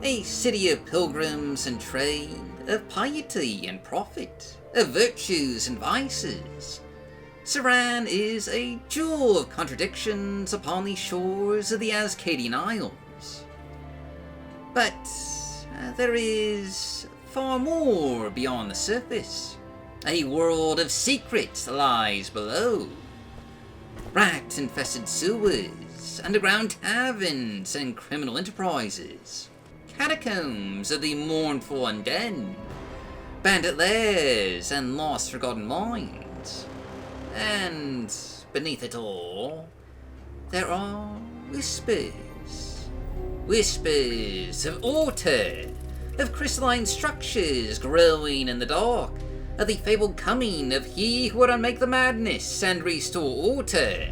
a city of pilgrims and trade, of piety and profit, of virtues and vices. Suran is a jewel of contradictions upon the shores of the Ascadian Isles. But there is far more beyond the surface. A world of secrets lies below. Rat-infested sewers, underground taverns and criminal enterprises, catacombs of the mournful undead, bandit lairs and lost forgotten mines. And beneath it all, there are whispers. Whispers of order, of crystalline structures growing in the dark, of the fabled coming of he who would unmake the madness and restore order.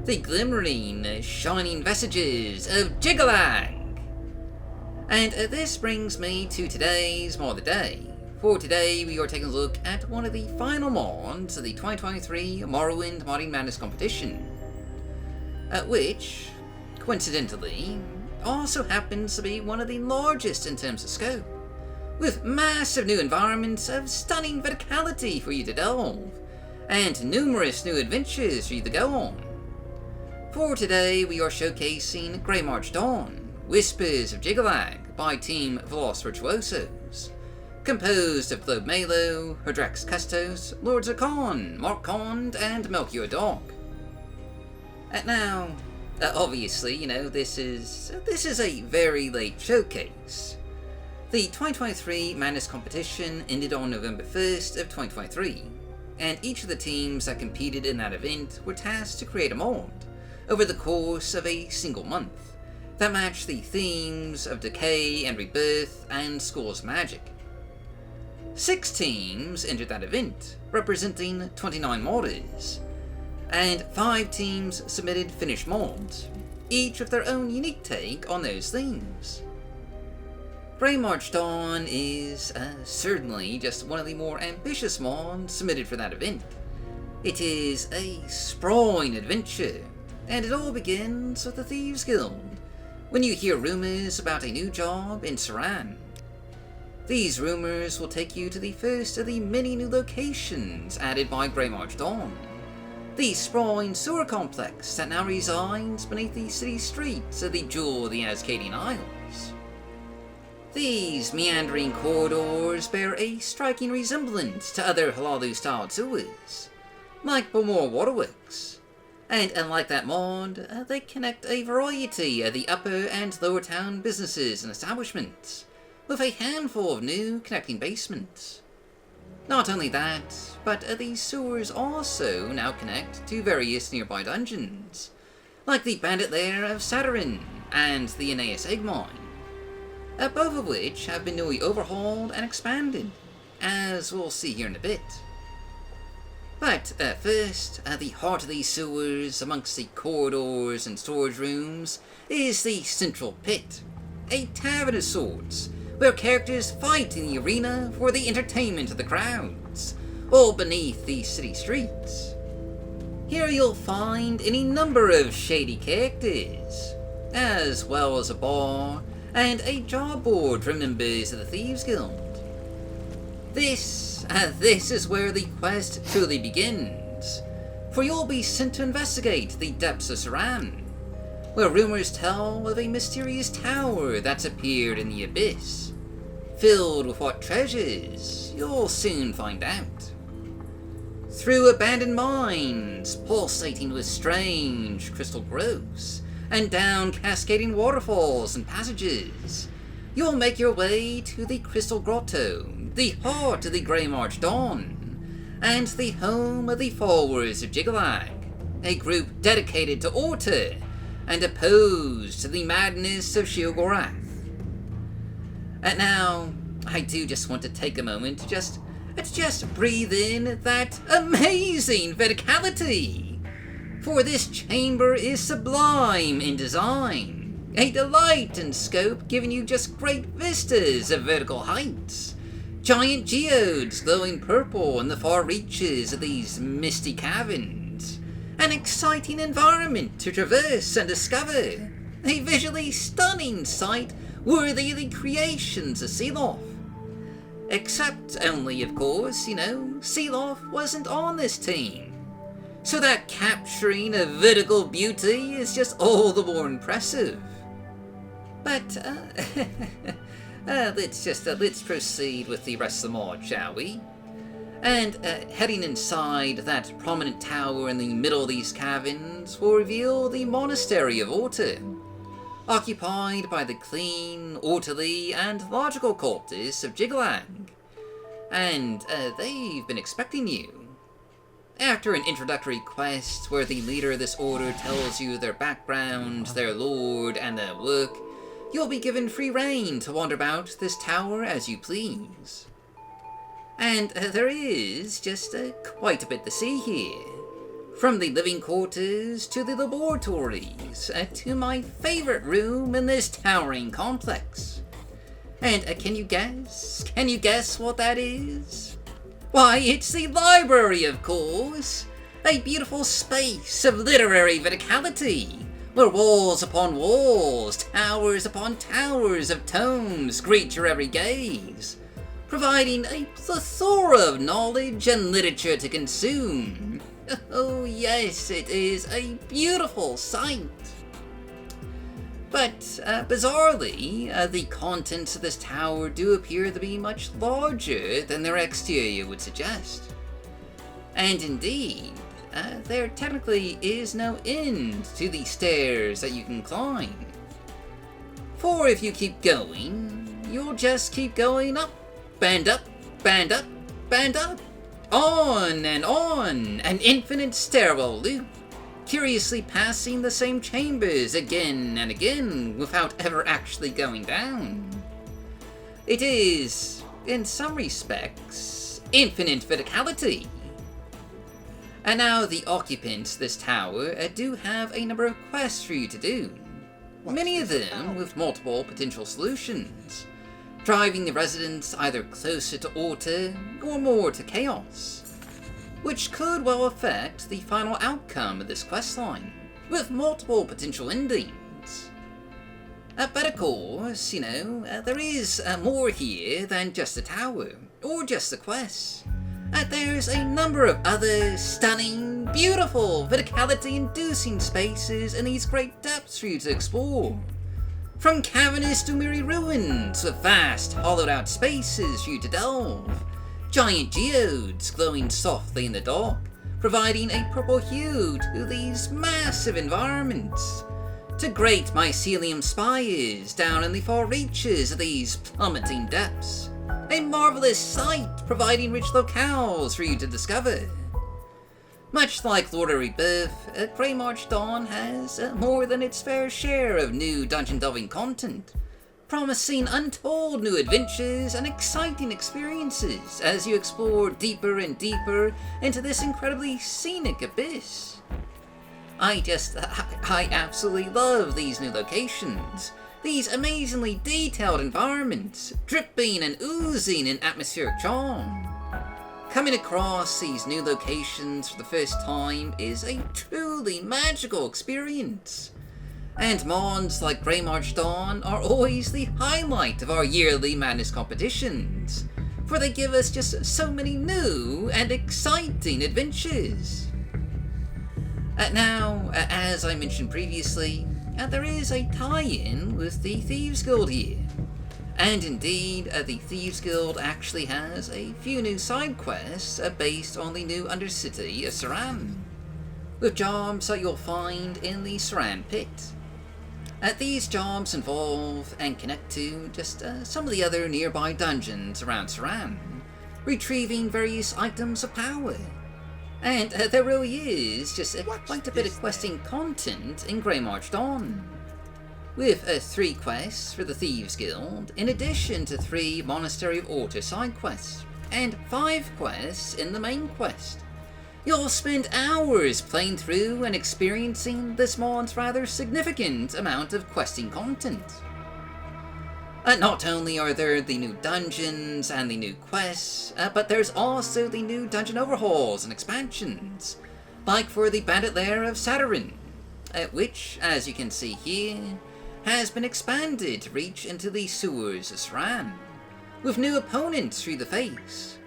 The glimmering, shining vestiges of Jyggalag. And this brings me to today's Mod of the Day. For today, we are taking a look at one of the final mods of the 2023 Morrowind Modding Madness competition, which, coincidentally, also happens to be one of the largest in terms of scope, with massive new environments of stunning verticality for you to delve, and numerous new adventures for you to go on. For today, we are showcasing Greymarch Dawn, Whispers of Jyggalag by Team Veloth Virtuosos, composed of Globe Malo, Herdrax Custos, Lord Zircon, Markond, and Melchior Dog. Now, obviously, this is a very late showcase. The 2023 Madness competition ended on November 1st of 2023, and each of the teams that competed in that event were tasked to create a mod over the course of a single month that matched the themes of decay and rebirth and School's magic. 6 teams entered that event, representing 29 modders, and 5 teams submitted finished mods, each with their own unique take on those themes. Greymarch Dawn is certainly just one of the more ambitious mods submitted for that event. It is a sprawling adventure, and it all begins with the Thieves Guild, when you hear rumors about a new job in Suran. These rumors will take you to the first of the many new locations added by Greymarch Dawn, the sprawling sewer complex that now resides beneath the city streets of the jewel of the Ascadian Isles. These meandering corridors bear a striking resemblance to other Halalu-styled sewers, like Balmora Waterworks, and unlike that mod, they connect a variety of the upper and lower town businesses and establishments, with a handful of new connecting basements. Not only that, but these sewers also now connect to various nearby dungeons, like the Bandit Lair of Saturn and the Aeneas Egg Mine, both of which have been newly overhauled and expanded, as we'll see here in a bit. But first, at the heart of these sewers, amongst the corridors and storage rooms, is the Central Pit, a tavern of sorts, where characters fight in the arena for the entertainment of the crowds, all beneath the city streets. Here you'll find any number of shady characters, as well as a bar and a job board for members of the Thieves Guild. This is where the quest truly begins, for you'll be sent to investigate the depths of Suran, where rumors tell of a mysterious tower that's appeared in the abyss, filled with what treasures you'll soon find out. Through abandoned mines, pulsating with strange crystal growths, and down cascading waterfalls and passages, you'll make your way to the Crystal Grotto, the heart of the Greymarch Dawn, and the home of the followers of Jyggalag, a group dedicated to order and opposed to the madness of Sheogorath. And now, I do just want to take a moment to just breathe in that amazing verticality, for this chamber is sublime in design, a delight in scope, giving you just great vistas of vertical heights, giant geodes glowing purple in the far reaches of these misty caverns, an exciting environment to traverse and discover, a visually stunning sight worthy of the creations of Veloth. Except only, of course, Veloth wasn't on this team. So that capturing of vertical beauty is just all the more impressive. But, let's proceed with the rest of the mod, shall we? And heading inside that prominent tower in the middle of these caverns will reveal the Monastery of Order, occupied by the clean, orderly, and logical cultists of Jyggalag. And they've been expecting you. After an introductory quest where the leader of this order tells you their background, their lord, and their work, you'll be given free rein to wander about this tower as you please. And there is just quite a bit to see here. From the living quarters to the laboratories, to my favorite room in this towering complex. And can you guess? Can you guess what that is? Why, it's the library, of course! A beautiful space of literary verticality, where walls upon walls, towers upon towers of tomes greet your every gaze, providing a plethora of knowledge and literature to consume. Oh yes, it is a beautiful sight. But, bizarrely, the contents of this tower do appear to be much larger than their exterior would suggest. And indeed, there technically is no end to the stairs that you can climb. For if you keep going, you'll just keep going up, and up, and up, and up. On, an infinite stairwell loop, curiously passing the same chambers again and again without ever actually going down. It is, in some respects, infinite verticality. And now the occupants of this tower do have a number of quests for you to do, many of them with multiple potential solutions, driving the residents either closer to order or more to chaos, which could well affect the final outcome of this questline, with multiple potential endings. But of course, there is more here than just a tower, or just the quest. There's a number of other stunning, beautiful, verticality-inducing spaces in these great depths for you to explore. From cavernous to mirror ruins with vast, hollowed-out spaces for you to delve, giant geodes glowing softly in the dark, providing a purple hue to these massive environments, to great mycelium spires down in the far reaches of these plummeting depths, a marvelous sight providing rich locales for you to discover. Much like Lord of Rebirth, Greymarch Dawn has more than its fair share of new dungeon delving content, promising untold new adventures and exciting experiences as you explore deeper and deeper into this incredibly scenic abyss. I absolutely love these new locations, these amazingly detailed environments, dripping and oozing in atmospheric charm. Coming across these new locations for the first time is a truly magical experience. And mods like Greymarch Dawn are always the highlight of our yearly madness competitions, for they give us just so many new and exciting adventures. Now, as I mentioned previously, there is a tie-in with the Thieves Guild here. And indeed, the Thieves Guild actually has a few new side quests based on the new Undercity of Suran, with jobs that you'll find in the Suran Pit. These jobs involve and connect to just some of the other nearby dungeons around Suran, retrieving various items of power. And there really is just quite a bit of questing content in Greymarch Dawn, with 3 quests for the Thieves Guild, in addition to 3 Monastery of Order side quests, and 5 quests in the main quest. You'll spend hours playing through and experiencing this mod's rather significant amount of questing content. Not only are there the new dungeons and the new quests, but there's also the new Dungeon Overhauls and expansions, like for the Bandit Lair of Saturn, which, as you can see here, has been expanded to reach into the sewers of Suran, with new opponents through the face.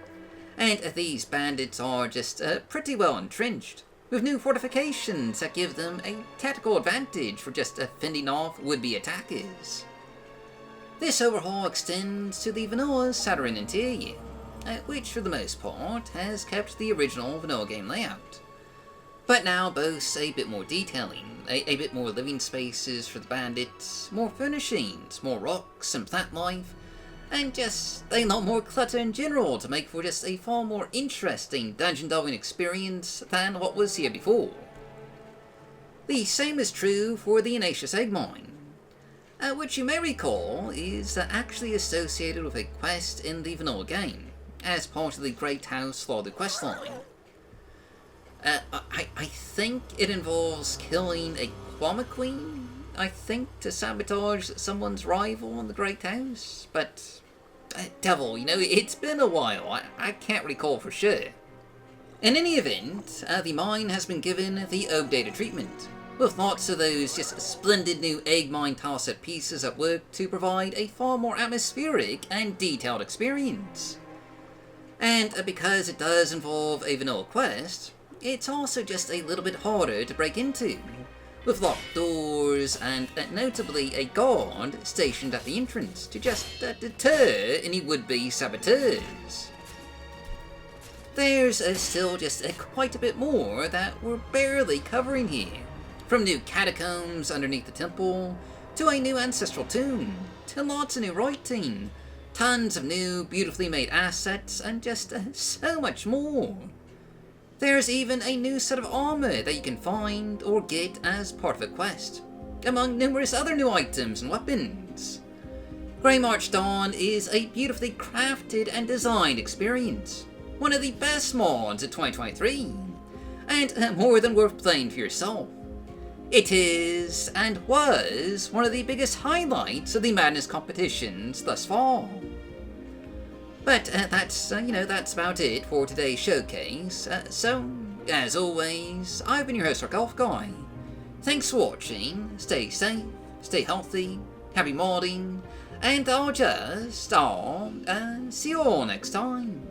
And these bandits are just pretty well entrenched, with new fortifications that give them a tactical advantage for just fending off would-be attackers. This overhaul extends to the vanilla Saturn interior, which for the most part has kept the original vanilla game layout, but now boasts a bit more detailing, a bit more living spaces for the bandits, more furnishings, more rocks and plant life, and just a lot more clutter in general to make for just a far more interesting dungeon delving experience than what was here before. The same is true for the Ignatius Egg Mine, which you may recall is actually associated with a quest in the vanilla game, as part of the Great House Law questline. I think it involves killing a Kwama Queen, I think, to sabotage someone's rival in the Great House, but devil, it's been a while, I can't recall for sure. In any event, the mine has been given the updated treatment, with lots of those just splendid new egg mine tile set pieces at work to provide a far more atmospheric and detailed experience. And because it does involve a vanilla quest, it's also just a little bit harder to break into, with locked doors and notably a guard stationed at the entrance to just deter any would-be saboteurs. There's still just quite a bit more that we're barely covering here, from new catacombs underneath the temple, to a new ancestral tomb, to lots of new writing, tons of new beautifully made assets, and just so much more. There's even a new set of armor that you can find or get as part of a quest, among numerous other new items and weapons. Greymarch Dawn is a beautifully crafted and designed experience, one of the best mods of 2023, and more than worth playing for yourself. It is, and was, one of the biggest highlights of the Madness competitions thus far. But that's about it for today's showcase. So, as always, I've been your host, Golf Guy. Thanks for watching, stay safe, stay healthy, happy modding, and I'll see you all next time.